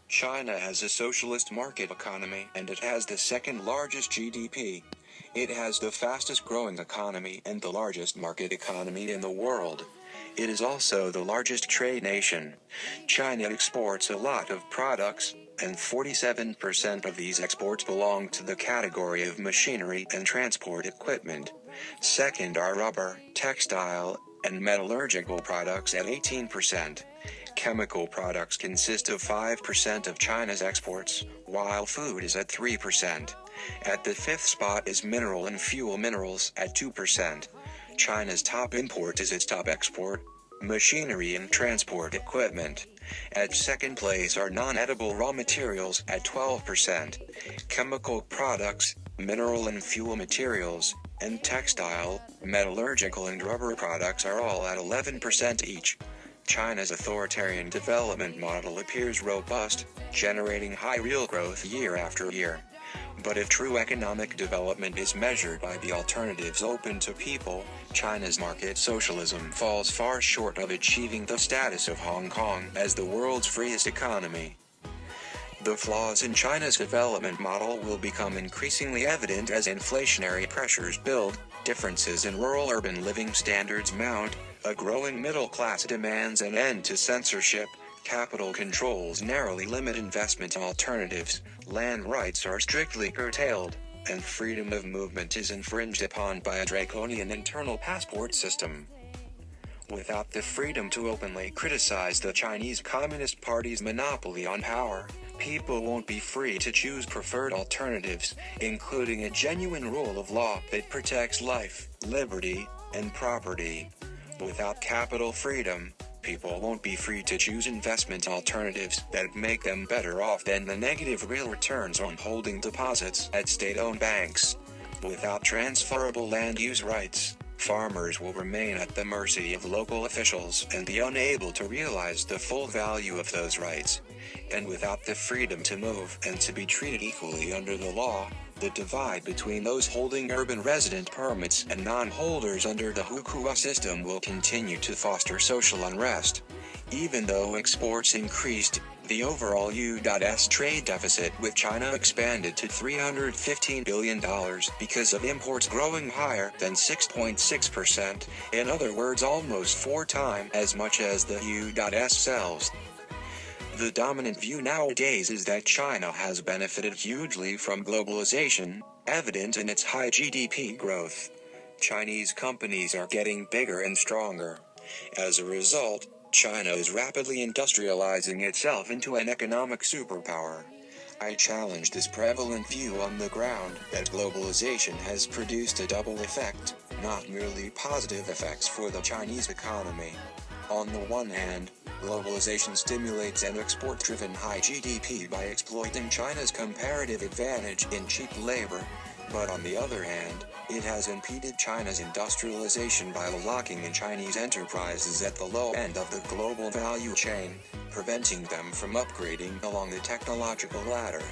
China has a socialist market economy and it has the second largest GDP. It has the fastest growing economy and the largest market economy in the world. It is also the largest trade nation. China exports a lot of products, and 47% of these exports belong to the category of machinery and transport equipment. Second are rubber, textile, and metallurgical products at 18%. Chemical products consist of 5% of China's exports, while food is at 3%. At the fifth spot is mineral and fuel minerals at 2%. China's top import is its top export, machinery and transport equipment. At second place are non-edible raw materials at 12%. Chemical products, mineral and fuel materials, and textile, metallurgical and rubber products are all at 11% each. China's authoritarian development model appears robust, generating high real growth year after year. But if true economic development is measured by the alternatives open to people, China's market socialism falls far short of achieving the status of Hong Kong as the world's freest economy. The flaws in China's development model will become increasingly evident as inflationary pressures build, differences in rural-urban living standards mount, a growing middle class demands an end to censorship, capital controls narrowly limit investment alternatives, land rights are strictly curtailed, and freedom of movement is infringed upon by a draconian internal passport system. Without the freedom to openly criticize the Chinese Communist Party's monopoly on power, people won't be free to choose preferred alternatives, including a genuine rule of law that protects life, liberty, and property. Without capital freedom, people won't be free to choose investment alternatives that make them better off than the negative real returns on holding deposits at state-owned banks. Without transferable land use rights, farmers will remain at the mercy of local officials and be unable to realize the full value of those rights. And without the freedom to move and to be treated equally under the law, the divide between those holding urban resident permits and non-holders under the hukou system will continue to foster social unrest. Even though exports increased, the overall U.S. trade deficit with China expanded to $315 billion because of imports growing higher than 6.6%, in other words almost 4 times as much as the U.S. sells. The dominant view nowadays is that China has benefited hugely from globalization, evident in its high GDP growth. Chinese companies are getting bigger and stronger. As a result, China is rapidly industrializing itself into an economic superpower. I challenge this prevalent view on the ground that globalization has produced a double effect, not merely positive effects for the Chinese economy. On the one hand, globalization stimulates an export-driven high GDP by exploiting China's comparative advantage in cheap labor, but on the other hand, it has impeded China's industrialization by locking in Chinese enterprises at the low end of the global value chain, preventing them from upgrading along the technological ladder.